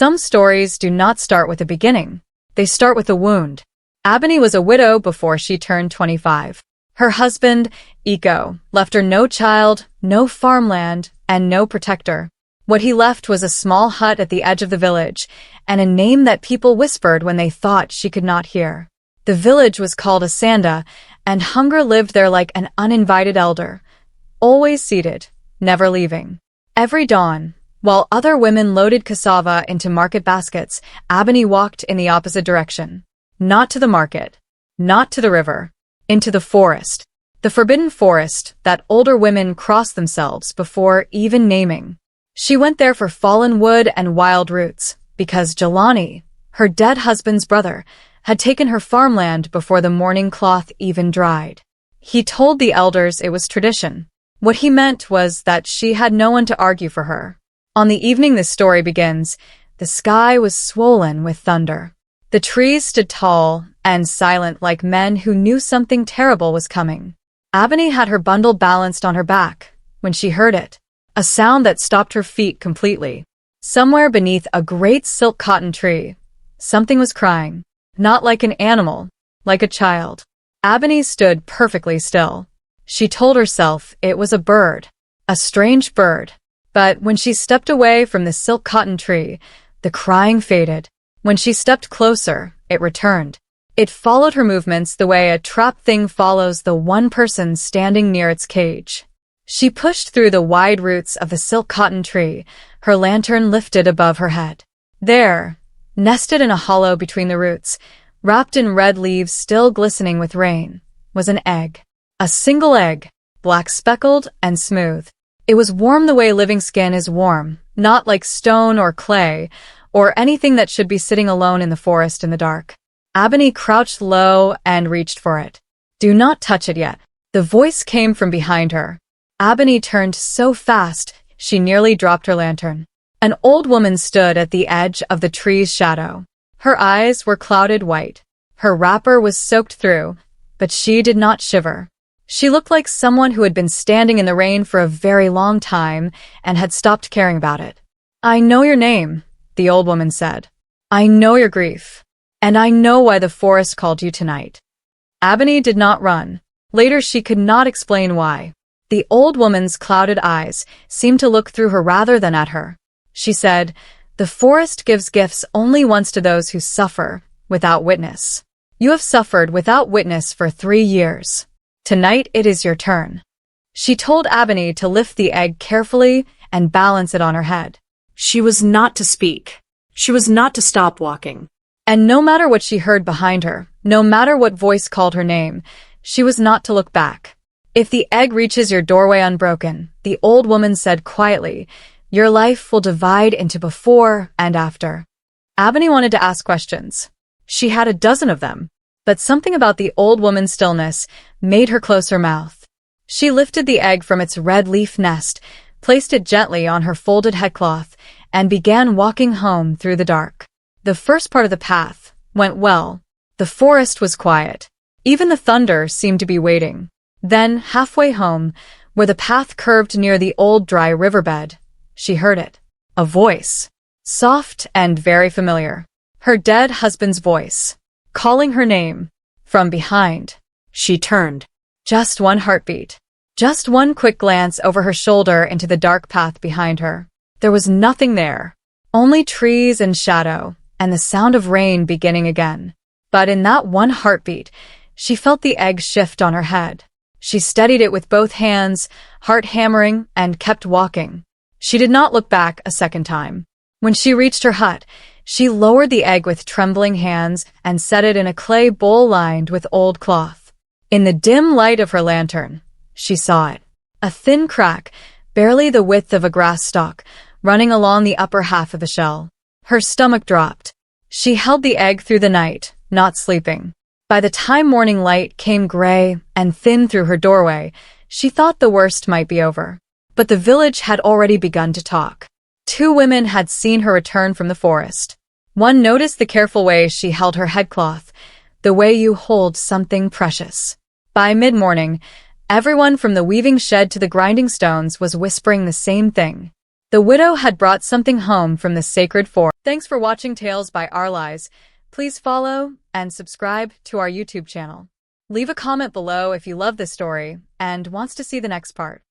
Some stories do not start with a beginning. They start with a wound. Abony was a widow before she turned 25. Her husband, Eco, left her no child, no farmland, and no protector. What he left was a small hut at the edge of the village, and a name that people whispered when they thought she could not hear. The village was called Asanda, and hunger lived there like an uninvited elder, always seated, never leaving. Every dawn, while other women loaded cassava into market baskets, Abony walked in the opposite direction. Not to the market, not to the river, into the forest. The forbidden forest that older women crossed themselves before even naming. She went there for fallen wood and wild roots, because Jelani, her dead husband's brother, had taken her farmland before the mourning cloth even dried. He told the elders it was tradition. What he meant was that she had no one to argue for her. On the evening this story begins, the sky was swollen with thunder. The trees stood tall and silent like men who knew something terrible was coming. Abony had her bundle balanced on her back when she heard it. A sound that stopped her feet completely. Somewhere beneath a great silk cotton tree, something was crying. Not like an animal, like a child. Abony stood perfectly still. She told herself it was a bird, a strange bird. But when she stepped away from the silk cotton tree, the crying faded. When she stepped closer, it returned. It followed her movements the way a trapped thing follows the one person standing near its cage. She pushed through the wide roots of the silk cotton tree, her lantern lifted above her head. There, nested in a hollow between the roots, wrapped in red leaves still glistening with rain, was an egg. A single egg, black speckled and smooth. It was warm the way living skin is warm, not like stone or clay, or anything that should be sitting alone in the forest in the dark. Abony crouched low and reached for it. "Do not touch it yet." The voice came from behind her. Abony turned so fast, she nearly dropped her lantern. An old woman stood at the edge of the tree's shadow. Her eyes were clouded white. Her wrapper was soaked through, but she did not shiver. She looked like someone who had been standing in the rain for a very long time and had stopped caring about it. "I know your name," the old woman said. "I know your grief, and I know why the forest called you tonight." Abony did not run. Later she could not explain why. The old woman's clouded eyes seemed to look through her rather than at her. She said, "The forest gives gifts only once to those who suffer without witness. You have suffered without witness for 3 years. Tonight it is your turn." She told Abony to lift the egg carefully and balance it on her head. She was not to speak. She was not to stop walking. And no matter what she heard behind her, no matter what voice called her name, she was not to look back. "If the egg reaches your doorway unbroken," the old woman said quietly, "your life will divide into before and after." Abony wanted to ask questions. She had a dozen of them, but something about the old woman's stillness made her close her mouth. She lifted the egg from its red leaf nest, placed it gently on her folded headcloth, and began walking home through the dark. The first part of the path went well. The forest was quiet. Even the thunder seemed to be waiting. Then, halfway home, where the path curved near the old dry riverbed, she heard it. A voice. Soft and very familiar. Her dead husband's voice. Calling her name. From behind. She turned. Just one heartbeat. Just one quick glance over her shoulder into the dark path behind her. There was nothing there. Only trees and shadow, and the sound of rain beginning again. But in that one heartbeat, she felt the egg shift on her head. She steadied it with both hands, heart hammering, and kept walking. She did not look back a second time. When she reached her hut, she lowered the egg with trembling hands and set it in a clay bowl lined with old cloth. In the dim light of her lantern, she saw it. A thin crack, barely the width of a grass stalk, running along the upper half of the shell. Her stomach dropped. She held the egg through the night, not sleeping. By the time morning light came gray and thin through her doorway, she thought the worst might be over. But the village had already begun to talk. 2 women had seen her return from the forest. One noticed the careful way she held her headcloth, the way you hold something precious. By mid-morning, everyone from the weaving shed to the grinding stones was whispering the same thing. The widow had brought something home from the sacred forest. Thanks for watching Tales by Arlise. Please follow and subscribe to our YouTube channel. Leave a comment below if you love this story and wants to see the next part.